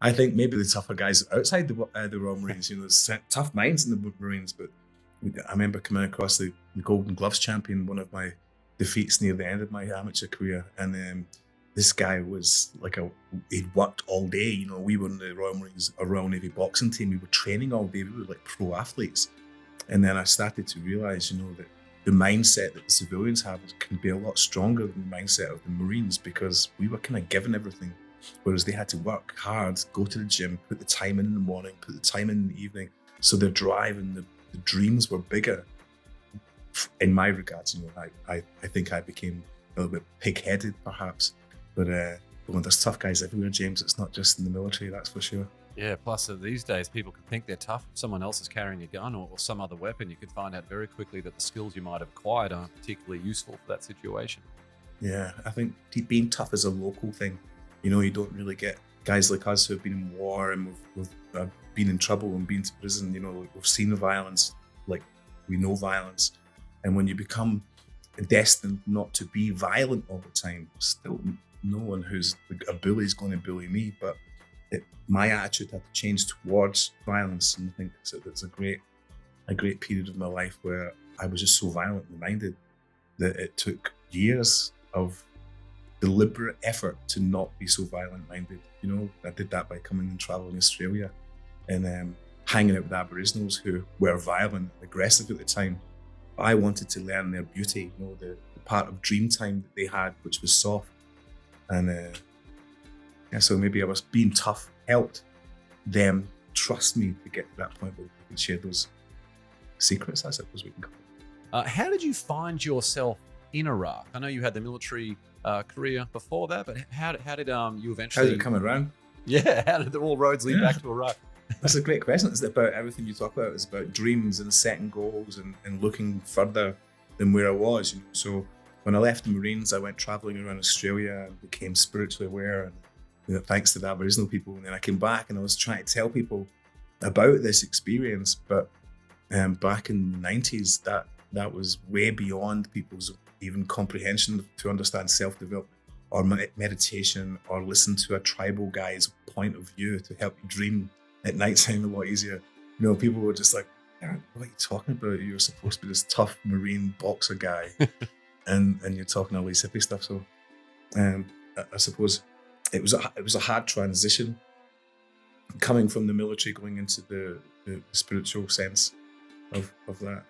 I think maybe the tougher guys outside the Royal Marines, there's tough minds in the Marines, but I remember coming across the Golden Gloves champion, one of my defeats near the end of my amateur career, and this guy was he'd worked all day. We were in the Royal Marines, a Royal Navy boxing team. We were training all day. We were like pro athletes, and then I started to realize, that the mindset that the civilians have can be a lot stronger than the mindset of the Marines, because we were kind of given everything. Whereas they had to work hard, go to the gym, put the time in the morning, put the time in the evening. So their drive and the dreams were bigger. In my regards, I think I became a little bit pig-headed, perhaps. But when there's tough guys everywhere, James, it's not just in the military, that's for sure. Yeah, plus these days people can think they're tough. If someone else is carrying a gun or some other weapon, you could find out very quickly that the skills you might have acquired aren't particularly useful for that situation. Yeah, I think being tough is a local thing. You don't really get guys like us who have been in war and we've been in trouble and been to prison. We've seen violence, like we know violence. And when you become destined not to be violent all the time, still no one who's a bully is going to bully me. But my attitude had to change towards violence. And I think it's a great period of my life where I was just so violently minded that it took years of deliberate effort to not be so violent-minded. I did that by coming and traveling Australia and hanging out with Aboriginals who were violent and aggressive at the time. I wanted to learn their beauty, the part of Dreamtime that they had, which was soft. And so maybe I was being tough helped them trust me to get to that point where we could share those secrets, I suppose we can call it. How did you find yourself in Iraq? I know you had the military career before that, but how did you eventually... How did it come around? Yeah, how did all roads lead back to Iraq? That's a great question. It's about everything you talk about. It's about dreams and setting goals and looking further than where I was. So when I left the Marines, I went traveling around Australia and became spiritually aware, and thanks to the Aboriginal people. And then I came back and I was trying to tell people about this experience, but back in the 90s, that was way beyond people's even comprehension to understand self-development or meditation or listen to a tribal guy's point of view to help you dream at nighttime a lot easier. People were just like, what are you talking about? You're supposed to be this tough Marine boxer guy and you're talking all these hippie stuff. So I suppose it was a hard transition coming from the military going into the spiritual sense of that.